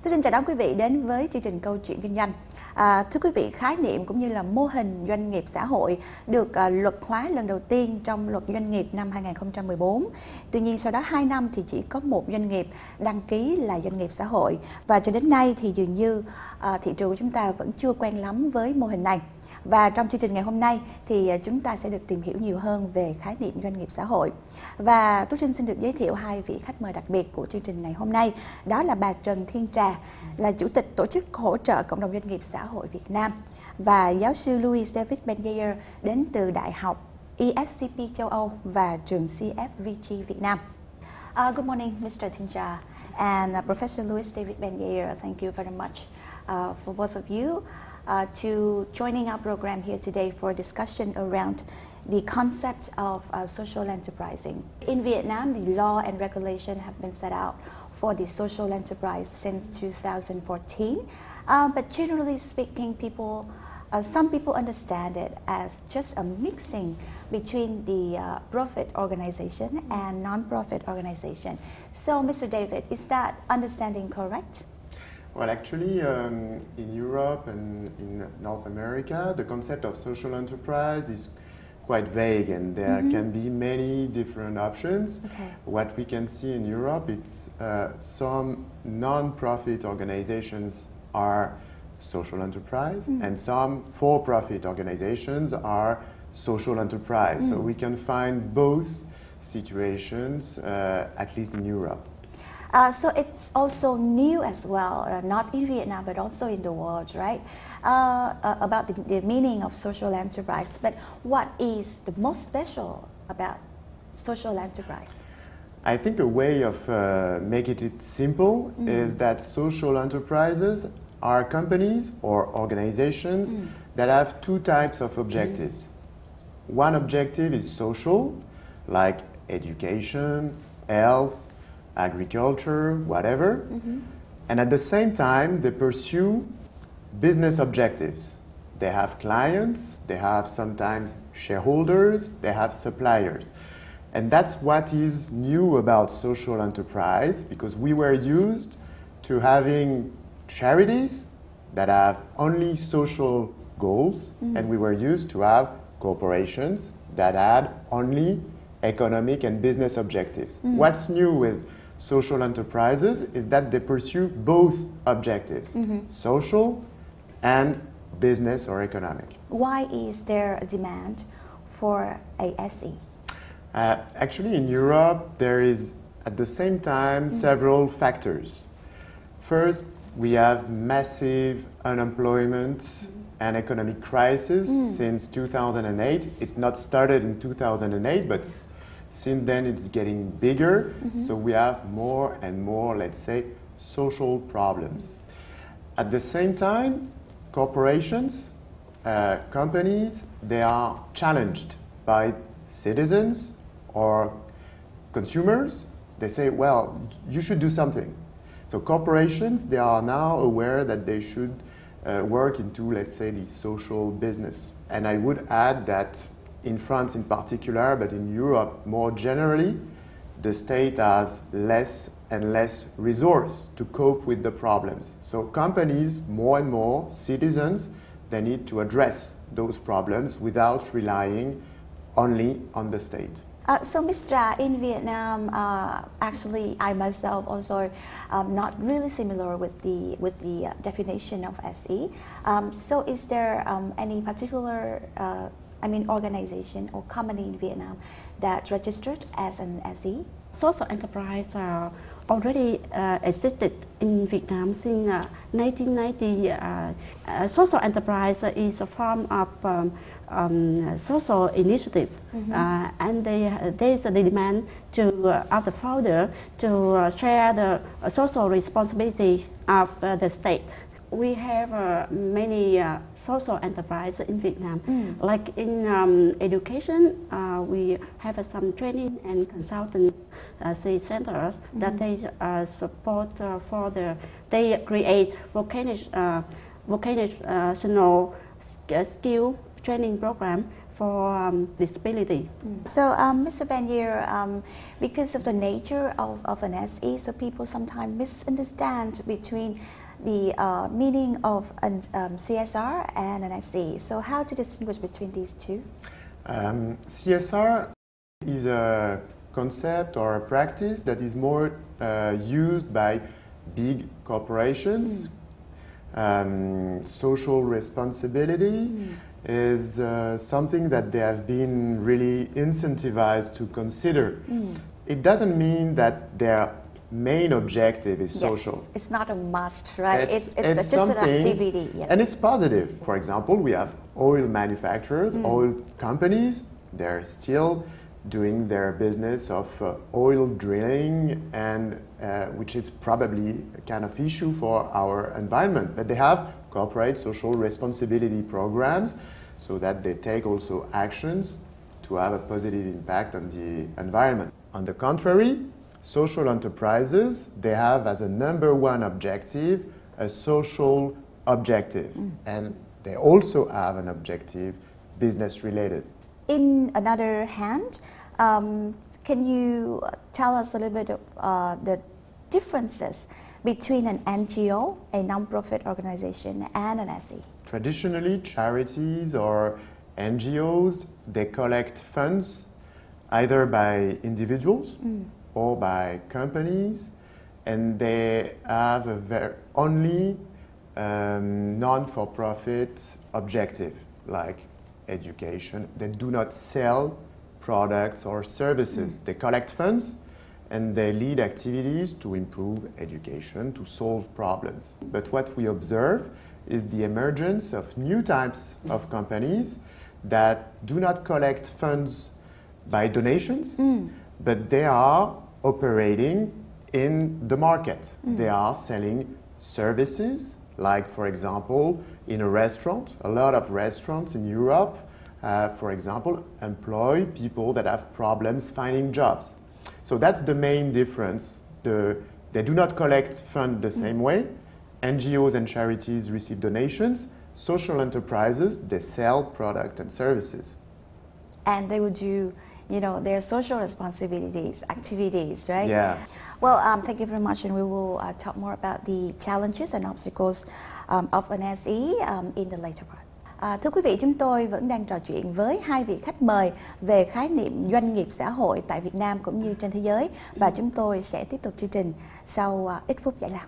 Tôi xin chào đón quý vị đến với chương trình Câu chuyện kinh doanh. Thưa quý vị, khái niệm cũng như là mô hình doanh nghiệp xã hội được luật hóa lần đầu tiên trong luật doanh nghiệp năm 2014. Tuy nhiên sau đó 2 năm thì chỉ có một doanh nghiệp đăng ký là doanh nghiệp xã hội. Và cho đến nay thì dường như thị trường của chúng ta vẫn chưa quen lắm với mô hình này. Và trong chương trình ngày hôm nay thì chúng ta sẽ được tìm hiểu nhiều hơn về khái niệm doanh nghiệp xã hội. Và Tú Trinh xin được giới thiệu hai vị khách mời đặc biệt của chương trình ngày hôm nay. Đó là bà Trần Thiên Trà, là Chủ tịch Tổ chức Hỗ trợ Cộng đồng Doanh nghiệp Xã hội Việt Nam, và giáo sư Louis David Benyaer đến từ Đại học ESCP châu Âu và trường CFVG Việt Nam. Good morning, Mr. Thiên Trà and Professor Louis David Benyaer. Thank you very much for both of you. To joining our program here today for a discussion around the concept of social enterprising. In Vietnam, the law and regulation have been set out for the social enterprise since 2014. But generally speaking, some people understand it as just a mixing between the profit organization and non-profit organization. So, Mr. David, is that understanding correct? Well, actually, in Europe and in North America, the concept of social enterprise is quite vague, and there can be many different options. Okay. What we can see in Europe, it's some non-profit organizations are social enterprise, and some for-profit organizations are social enterprise. So we can find both situations, at least in Europe. So it's also new as well, not in Vietnam, but also in the world, right? About the meaning of social enterprise. But what is the most special about social enterprise? I think a way of making it simple is that social enterprises are companies or organizations that have two types of objectives. One objective is social, like education, health, agriculture, whatever. And at the same time, they pursue business objectives. They have clients, they have sometimes shareholders, they have suppliers. And that's what is new about social enterprise, because we were used to having charities that have only social goals, and we were used to have corporations that had only economic and business objectives. What's new with social enterprises is that they pursue both objectives, social and business or economic. Why is there a demand for a SE? Actually, in Europe, there is at the same time several factors. First, we have massive unemployment and economic crisis since 2008. It not started in 2008, but since then it's getting bigger. So we have more and more, let's say, social problems. At the same time, corporations, companies, they are challenged by citizens or consumers. They say, well, you should do something. So corporations, they are now aware that they should work into, let's say, the social business. And I would add that in France in particular, but in Europe more generally, the state has less and less resource to cope with the problems. So companies, more and more, citizens, they need to address those problems without relying only on the state. So, Mr. In Vietnam, actually, I myself also not really similar with the definition of SE. So, is there any particular, organization or company in Vietnam that registered as an SE? Social enterprise already existed in Vietnam since 1990. Social enterprise is a form of social initiative, and there's a demand of the founder to share the social responsibility of the state. We have many social enterprises in Vietnam. Like in education, we have some training and consultancy centers that they support they create vocational skill training program for disability. So, Mr. Banier, because of the nature of an SE, so people sometimes misunderstand between the meaning of an CSR and an SE. So, how to distinguish between these two? CSR is a concept or a practice that is more used by big corporations. Social responsibility is something that they have been really incentivized to consider. It doesn't mean that their main objective is social. It's not a must, right? It's just something, an activity. Yes. And it's positive. For example, we have oil manufacturers, oil companies. They're still doing their business of oil drilling, and which is probably a kind of issue for our environment. But they have corporate social responsibility programs so that they take also actions to have a positive impact on the environment. On the contrary, social enterprises, they have as a number one objective a social objective, and they also have an objective business related. In another hand, can you tell us a little bit of the differences between an NGO, a non-profit organization, and an SE? Traditionally, charities or NGOs, they collect funds either by individuals or by companies, and they have a only non-for-profit objective, like education. They do not sell products or services. They collect funds and they lead activities to improve education, to solve problems. But what we observe is the emergence of new types of companies that do not collect funds by donations, but they are operating in the market. They are selling services, like, for example, in a restaurant. A lot of restaurants in Europe, for example, employ people that have problems finding jobs. So that's the main difference. They do not collect funds the same way. NGOs and charities receive donations. Social enterprises, they sell products and services. And they will do, their social responsibilities, activities, right? Yeah. Well, thank you very much, and we will talk more about the challenges and obstacles of an SE in the later part. Thưa quý vị, chúng tôi vẫn đang trò chuyện với hai vị khách mời về khái niệm doanh nghiệp xã hội tại Việt Nam cũng như trên thế giới, và chúng tôi sẽ tiếp tục chương trình sau ít phút giải lao.